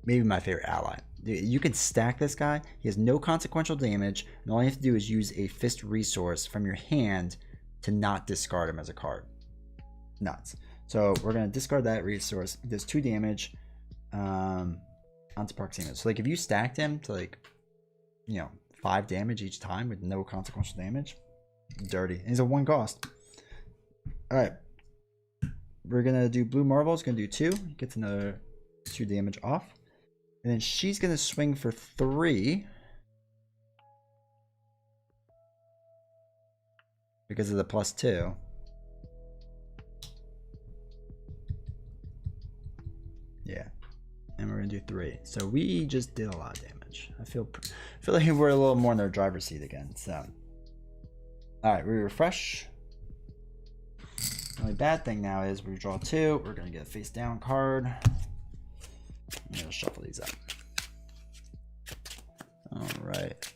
maybe my favorite ally. You can stack this guy. He has no consequential damage, and all you have to do is use a fist resource from your hand to not discard him as a card. Nuts. So we're gonna discard that resource. It does 2 damage onto Proxima. So like if you stacked him to, like, you know, 5 damage each time with no consequential damage, dirty. And he's a 1 cost. All right, we're gonna do Blue Marvel. It's gonna do 2. Gets another 2 damage off, and then she's gonna swing for 3. Because of the +2. Yeah. And we're gonna do 3. So we just did a lot of damage. I feel like we're a little more in our driver's seat again. So, all right, we refresh. The only bad thing now is we draw 2. We're gonna get a face down card. I'm gonna shuffle these up. All right.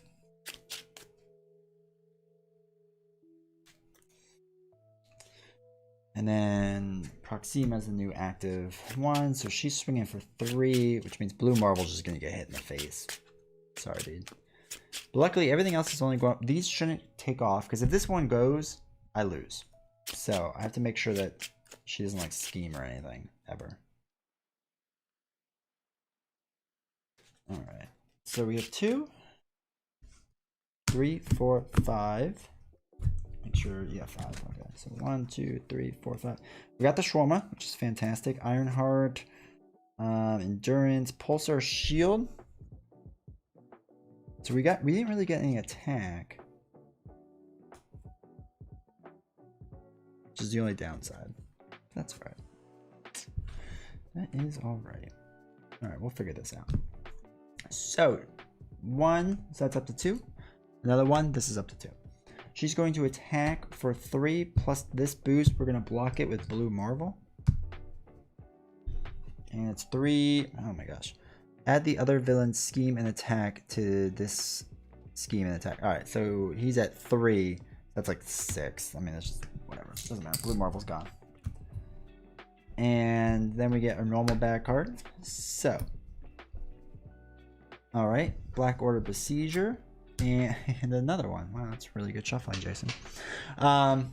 And then Proxima's the new active one, so she's swinging for 3, which means Blue Marvel's just gonna get hit in the face. Sorry, dude. But luckily, everything else is only going up. These shouldn't take off, because if this one goes, I lose. So I have to make sure that she doesn't like scheme or anything, ever. Alright. So we have 2, 3, 4, 5. Make sure, yeah, 5. Okay, so 1, 2, 3, 4, 5. We got the Shawarma, which is fantastic. Ironheart, Endurance, Pulsar Shield. So we didn't really get any attack, which is the only downside. That's right. That is all right. All right, we'll figure this out. So 1, so that's up to 2. Another 1, this is up to 2. She's going to attack for 3 plus this boost. We're going to block it with Blue Marvel. And it's 3. Oh my gosh. Add the other villain's scheme and attack to this scheme and attack. Alright, so he's at 3. That's like 6. I mean, it's just whatever. Doesn't matter. Blue Marvel's gone. And then we get our normal bad card. So. Alright. Black Order Besieger. And another one. Wow, that's really good shuffling, Jason. That's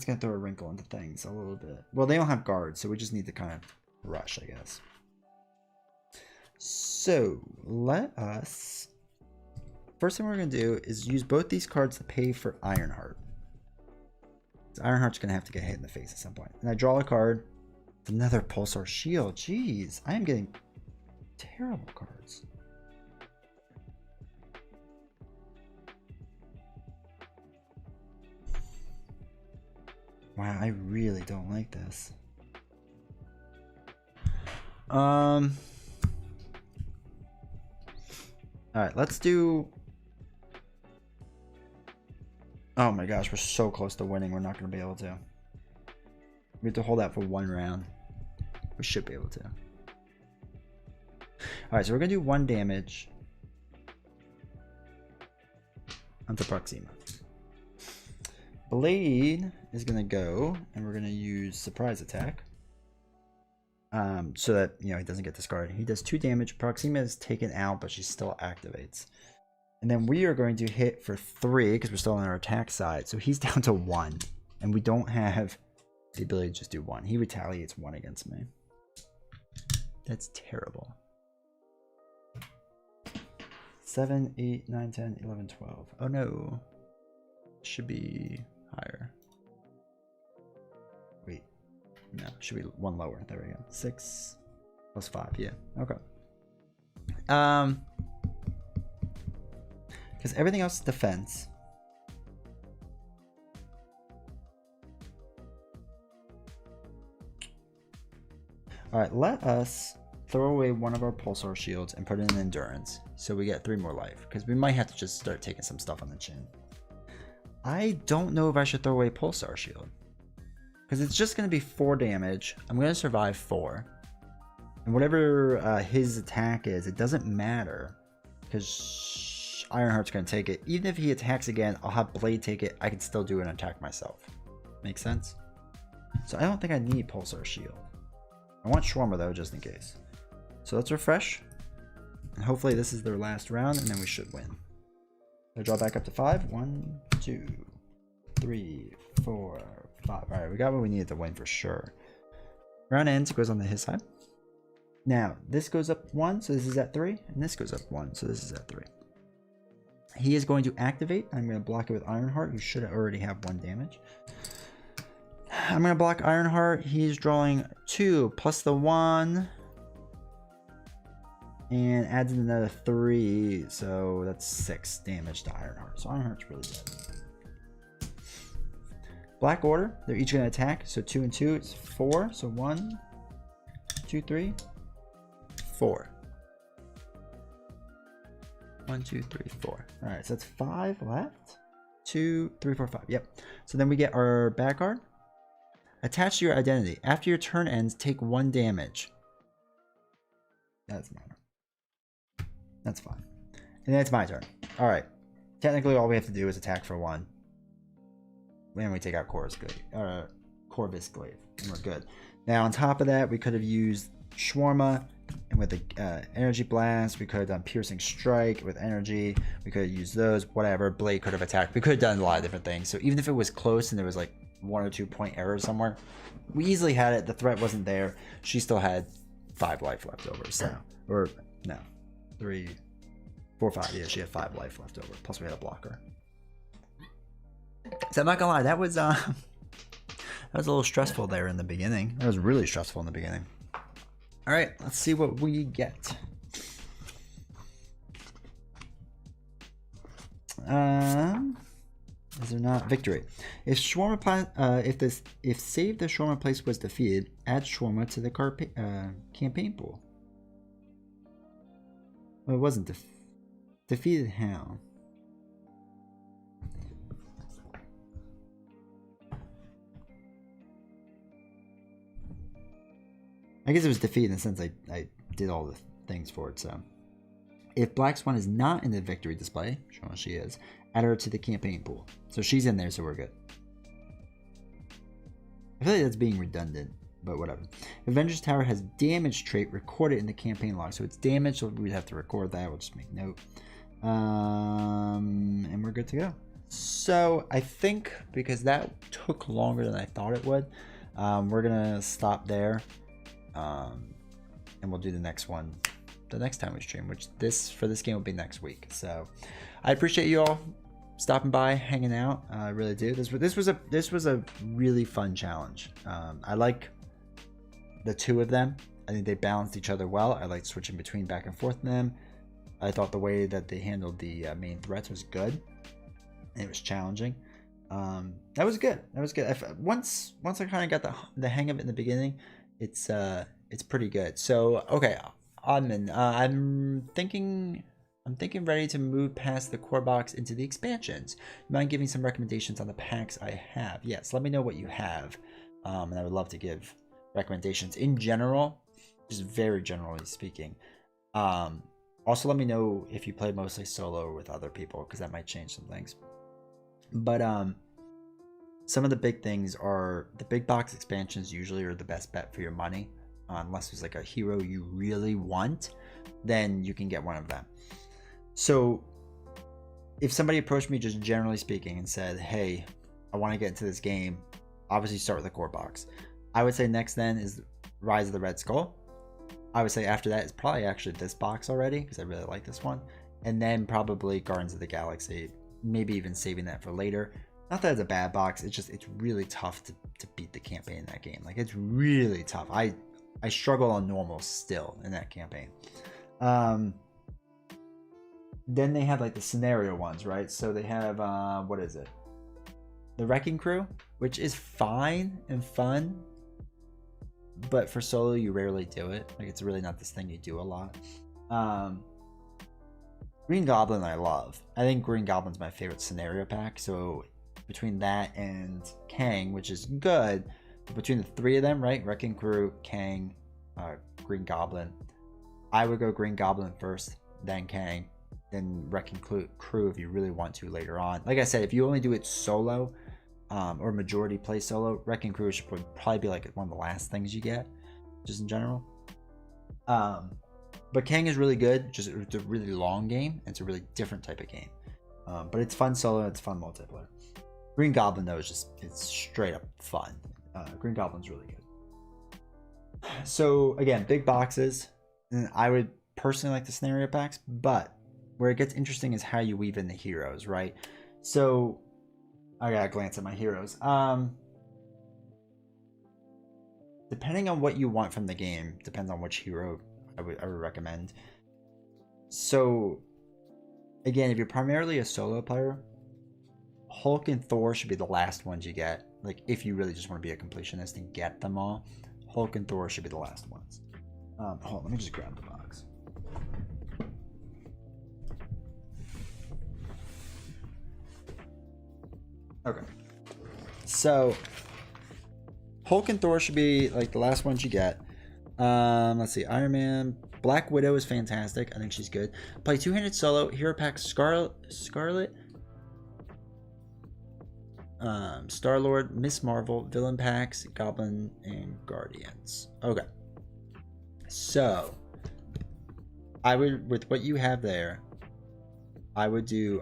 going to throw a wrinkle into things a little bit. Well, they don't have guards, so we just need to kind of rush, I guess. So, let us... First thing we're going to do is use both these cards to pay for Ironheart. Ironheart's going to have to get hit in the face at some point. And I draw a card. It's another Pulsar Shield. Jeez, I am getting terrible cards. Wow, I really don't like this. Alright, let's do... Oh my gosh, we're so close to winning. We're not going to be able to. We have to hold out for 1 round. We should be able to. Alright, so we're going to do 1 damage onto Proxima. Blade is going to go, and we're going to use Surprise Attack. So that, you know, he doesn't get discarded. He does 2 damage. Proxima is taken out, but she still activates. And then we are going to hit for 3, because we're still on our attack side. So he's down to 1, and we don't have the ability to just do 1. He retaliates 1 against me. That's terrible. 7, 8, 9, 10, 11, 12. Oh no. Should be higher. Wait. No, should be 1 lower. There we go. 6 plus 5. Yeah. Okay. Because everything else is defense. Alright, let us throw away one of our Pulsar Shields and put in Endurance. So we get 3 more life. Because we might have to just start taking some stuff on the chin. I don't know if I should throw away Pulsar Shield. Because it's just going to be 4 damage. I'm going to survive 4. And whatever his attack is, it doesn't matter. Because Ironheart's going to take it. Even if he attacks again, I'll have Blade take it. I can still do an attack myself. Make sense? So I don't think I need Pulsar Shield. I want Shawarma though, just in case. So let's refresh. And hopefully this is their last round, and then we should win. I draw back up to 5. 1, 2, 3, 4, 5. Alright, we got what we needed to win for sure. Round ends, it goes on to his side. Now, this goes up 1, so this is at 3. And this goes up 1, so this is at 3. He is going to activate. I'm going to block it with Ironheart, who should already have 1 damage. I'm going to block Ironheart. He's drawing 2 plus the 1. And adds another 3. So that's 6 damage to Ironheart. So Ironheart's really dead. Black Order. They're each going to attack. So 2 and 2 is 4. So 1, 2, 3, 4. 1, 2, 3, 4. Alright, so that's 5 left. 2, 3, 4, 5. Yep. So then we get our back card. Attach to your identity. After your turn ends, take 1 damage. That doesn't matter. That's fine. And then it's my turn. Alright. Technically, all we have to do is attack for 1. When we take out Cora's good. Corvus Glaive, and we're good. Now on top of that, we could have used Shawarma, and with the Energy Blast, we could have done Piercing Strike with Energy. We could have used those, whatever. Blade could have attacked. We could have done a lot of different things. So even if it was close and there was like 1 or 2 point error somewhere, we easily had it. The threat wasn't there. She still had 5 life left over. So, or no, 3, 4, 5. Yeah, she had 5 life left over. Plus we had a blocker. So I'm not gonna lie, that was a little stressful there in the beginning. It was really stressful in the beginning. All right, let's see what we get. Is there not victory? If Shawarma if save the Shawarma place was defeated, add Shawarma to the campaign pool. Well, it wasn't defeated. How? I guess it was defeated in the sense I did all the things for it. So, if Black Swan is not in the victory display, showing she is, add her to the campaign pool. So she's in there, so we're good. I feel like that's being redundant, but whatever. Avengers Tower has damage trait recorded in the campaign log, so it's damaged, so we'd have to record that. We'll just make note, and we're good to go. So I think because that took longer than I thought it would, we're gonna stop there. And we'll do the next one the next time we stream, which for this game will be next week. So I appreciate you all stopping by, hanging out. I really do. This was a really fun challenge. I like the two of them. I think they balanced each other well. I liked switching between back and forth them. I thought the way that they handled the main threats was good. It was challenging. That was good. Once I kind of got the hang of it in the beginning, it's pretty good. So okay, Oddman, I'm thinking ready to move past the core box into the expansions. You mind giving some recommendations on the packs I have? Yes, let me know what you have, and I would love to give recommendations in general, just very generally speaking. Also, let me know if you play mostly solo or with other people, because that might change some things. But some of the big things are the big box expansions usually are the best bet for your money. Unless there's like a hero you really want, then you can get one of them. So if somebody approached me just generally speaking and said, hey, I want to get into this game, obviously start with the core box. I would say next then is Rise of the Red Skull. I would say after that is probably actually this box already, because I really like this one. And then probably Guardians of the Galaxy, maybe even saving that for later. Not that it's a bad box, it's really tough to beat the campaign in that game. Like, it's really tough. I struggle on normal still in that campaign. Then they have like the scenario ones, right? So they have, what is it? The Wrecking Crew, which is fine and fun, but for solo you rarely do it. Like, it's really not this thing you do a lot. Green Goblin I love. I think Green Goblin's my favorite scenario pack. So between that and Kang, which is good, but between the three of them, right? Wrecking Crew, Kang, Green Goblin. I would go Green Goblin first, then Kang, then Wrecking Crew if you really want to later on. Like I said, if you only do it solo, or majority play solo, Wrecking Crew should probably be like one of the last things you get, just in general. But Kang is really good. Just it's a really long game. It's a really different type of game, but it's fun solo. It's fun multiplayer. Green Goblin though it's straight up fun. Green Goblin's really good. So again, big boxes. And I would personally like the scenario packs, but where it gets interesting is how you weave in the heroes, right? So I gotta glance at my heroes. Depending on what you want from the game, depends on which hero I would recommend. So again, if you're primarily a solo player, Hulk and Thor should be the last ones you get. Like, if you really just want to be a completionist and get them all, Hulk and Thor should be the last ones. Hold on, let me just grab the box. Okay. So Hulk and Thor should be like the last ones you get. Let's see, Iron Man. Black Widow is fantastic. I think she's good. Play two-handed solo. Hero pack Scarlet. Star-Lord, Miss Marvel, Villain Packs, Goblin, and Guardians. Okay. So, I would, with what you have there, I would do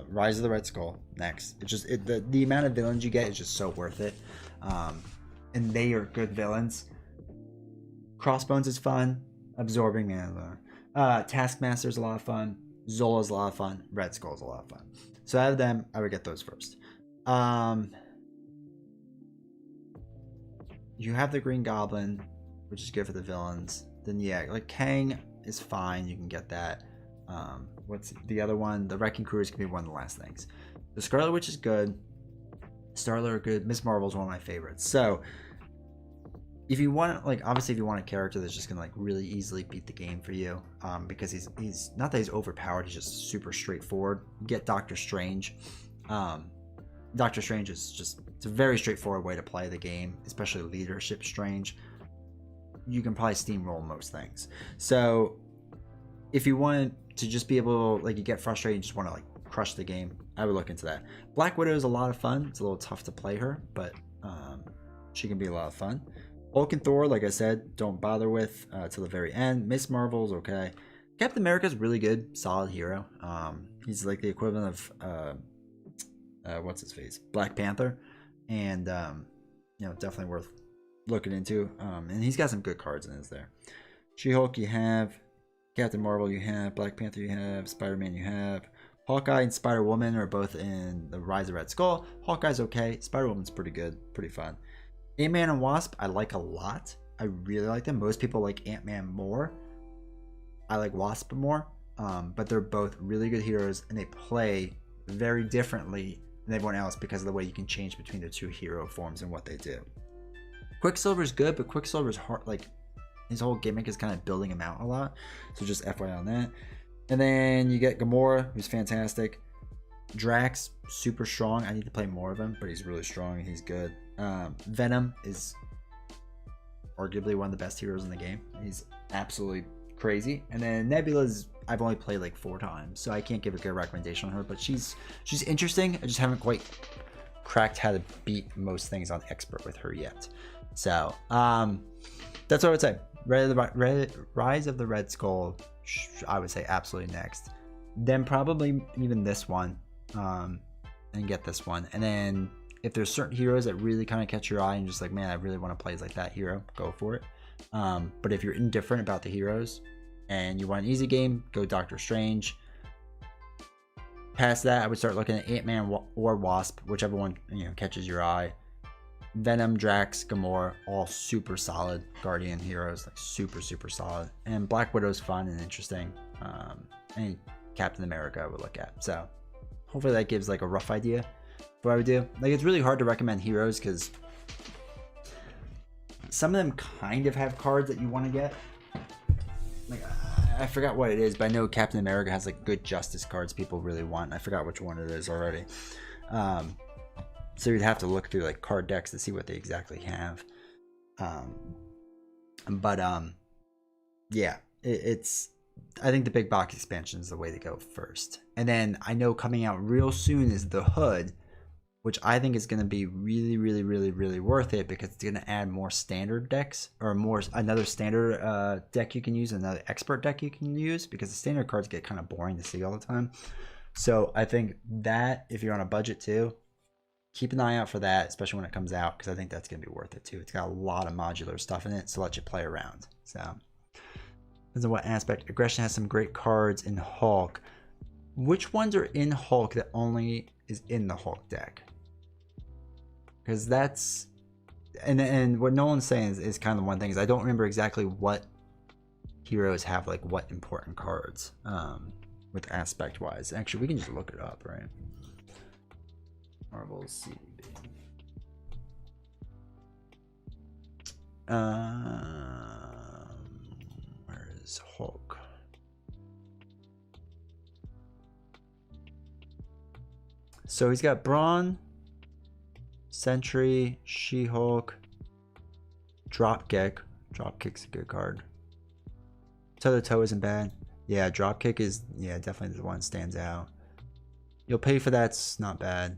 Rise of the Red Skull next. It's just the amount of villains you get is just so worth it, and they are good villains. Crossbones is fun. Absorbing Man, Taskmaster is a lot of fun. Zola's a lot of fun. Red Skull's a lot of fun. So out of them, I would get those first. You have the Green Goblin, which is good for the villains. Then yeah, like Kang is fine. You can get that. What's the other one? The Wrecking Crew is gonna be one of the last things. The Scarlet Witch is good. Star-Lord good. Miss Marvel is one of my favorites. So if you want, like, obviously if you want a character that's just gonna like really easily beat the game for you, because he's not that he's overpowered, he's just super straightforward. Get Doctor Strange. Doctor Strange is just, it's a very straightforward way to play the game, especially Leadership Strange. You can probably steamroll most things. So if you want to just be able to, like, you get frustrated, you just want to like crush the game, I would look into that. Black Widow is a lot of fun. It's a little tough to play her, but she can be a lot of fun. Hulk and Thor, like I said, don't bother with till the very end. Miss Marvel's okay. Captain America's really good, solid hero. He's like the equivalent of what's his face, Black Panther, and you know, definitely worth looking into. And he's got some good cards in his there. She-Hulk you have, Captain Marvel you have, Black Panther you have, Spider-Man you have. Hawkeye and Spider-Woman are both in the Rise of Red Skull. Hawkeye's okay. Spider-Woman's pretty good, pretty fun. Ant-Man and Wasp I like a lot. I really like them. Most people like Ant-Man more. I like Wasp more. But they're both really good heroes, and they play very differently than everyone else because of the way you can change between the two hero forms and what they do. Quicksilver's good, but Quicksilver's hard, like, his whole gimmick is kind of building him out a lot. So just FYI on that. And then you get Gamora, who's fantastic. Drax, super strong. I need to play more of him, but he's really strong and he's good. Venom is arguably one of the best heroes in the game. He's absolutely crazy. And then Nebula's, I've only played like 4 times, so I can't give a good recommendation on her, but she's interesting. I just haven't quite cracked how to beat most things on expert with her yet. So that's what I would say. Rise of the Red Skull, I would say absolutely next. Then probably even this one, and get this one. And then if there's certain heroes that really kind of catch your eye and just like, man, I really want to play as like that hero, go for it. But if you're indifferent about the heroes and you want an easy game, go Doctor Strange. Past that, I would start looking at Ant-Man or Wasp, whichever one, you know, catches your eye. Venom, Drax, Gamora, all super solid Guardian heroes, like super solid. And Black Widow's fun and interesting. And Captain America I would look at. So hopefully that gives like a rough idea of what I would do. Like, it's really hard to recommend heroes because some of them kind of have cards that you want to get. Like, I forgot what it is, but I know Captain America has like good Justice cards people really want. I forgot which one it is already. So you'd have to look through like card decks to see what they exactly have. Yeah, it's, I think the big box expansion is the way to go first. And then I know coming out real soon is the Hood, which I think is going to be really worth it because it's going to add more standard decks, or another standard deck you can use, another expert deck you can use, because the standard cards get kind of boring to see all the time. So I think that if you're on a budget too, keep an eye out for that, especially when it comes out, because I think that's going to be worth it too. It's got a lot of modular stuff in it to let you play around. So depends on what aspect. Aggression has some great cards in Hulk. Which ones are in Hulk that only is in the Hulk deck? Because that's, and what Nolan's saying is kind of one thing, is I don't remember exactly what heroes have like what important cards with aspect wise. Actually, we can just look it up, right? Marvel CDB. Where is Hulk? So he's got Brawn, Sentry, She-Hulk, Dropkick. Dropkick's a good card. Toe to Toe isn't bad. Yeah, Dropkick is, yeah, definitely the one that stands out. You'll Pay for that's not bad.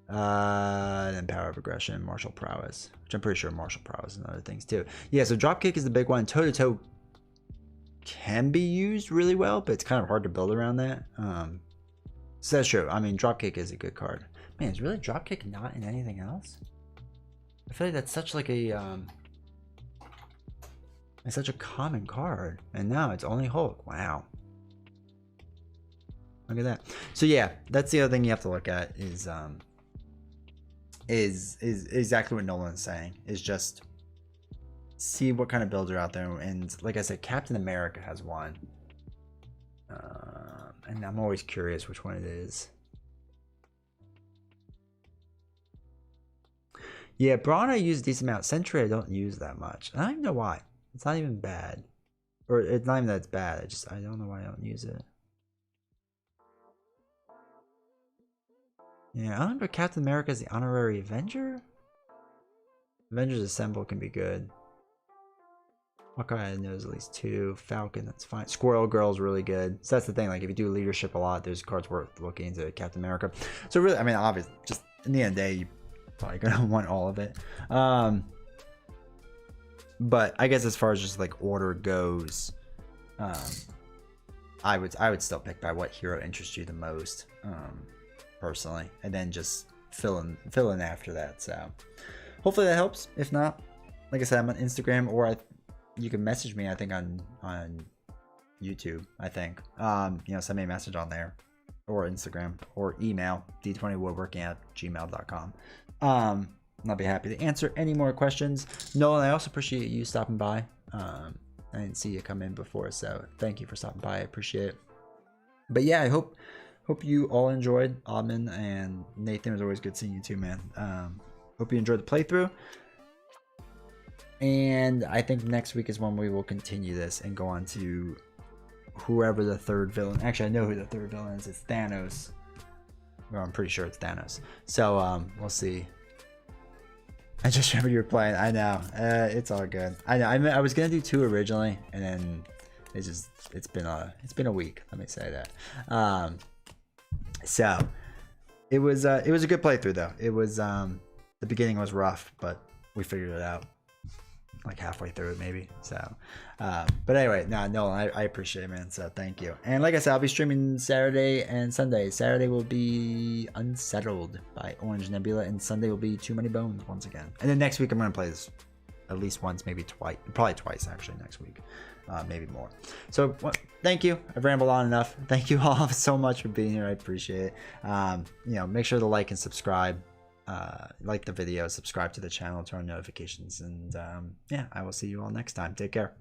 Then power of aggression, martial prowess, which I'm pretty sure martial prowess and other things too. Yeah, so dropkick is the big one. Toe to toe can be used really well, but it's kind of hard to build around that. So that's true. I mean, dropkick is a good card. Man, is really dropkick not in anything else? I feel like that's such like a it's such a common card, and now it's only Hulk. Wow. Look at that. So yeah, that's the other thing you have to look at is exactly what Nolan's saying. Is just see what kind of builds are out there, and like I said, Captain America has one, and I'm always curious which one it is. Yeah, Brawn I use a decent amount. Sentry I don't use that much. I don't even know why. It's not even bad, or it's not even that it's bad. I don't know why I don't use it. Yeah, I remember Captain America as the honorary Avenger. Avengers Assemble can be good. Hawkeye knows at least 2. Falcon, that's fine. Squirrel Girl's really good. So that's the thing. Like if you do leadership a lot, there's cards worth looking into Captain America. So really, I mean, obviously, just in the end of the day, you probably gonna want all of it. But I guess as far as just like order goes, I would still pick by what hero interests you the most, personally, and then just fill in after that. So hopefully that helps. If not, like I said, I'm on Instagram, or you can message me. I think on YouTube. I think send me a message on there, or Instagram, or email d20woodworking@gmail.com. I'll be happy to answer any more questions. Nolan, I also appreciate you stopping by. I didn't see you come in before, so thank you for stopping by. I appreciate it. But yeah, I hope you all enjoyed. Oddman and Nathan, it was always good seeing you too, man. Hope you enjoyed the playthrough. And I think next week is when we will continue this and go on to whoever the third villain. Actually, I know who the third villain is. It's Thanos. Well, I'm pretty sure it's Thanos. So we'll see. I just remember you were playing. I know. It's all good. I know. I was gonna do 2 originally, and then it's been a week. Let me say that. So it was a good playthrough though. It was the beginning was rough, but we figured it out like halfway through it maybe. So but anyway, no, I appreciate it, man. So thank you. And like I said, I'll be streaming Saturday and Sunday. Saturday will be Unsettled by Orange Nebula, and Sunday will be Too Many Bones once again. And then next week I'm gonna play this at least once, maybe twice, probably twice actually next week, maybe more. So thank you. I've rambled on enough. Thank you all so much for being here. I appreciate it. Make sure to like and subscribe. Like the video, subscribe to the channel, turn on notifications, and yeah, I will see you all next time. Take care.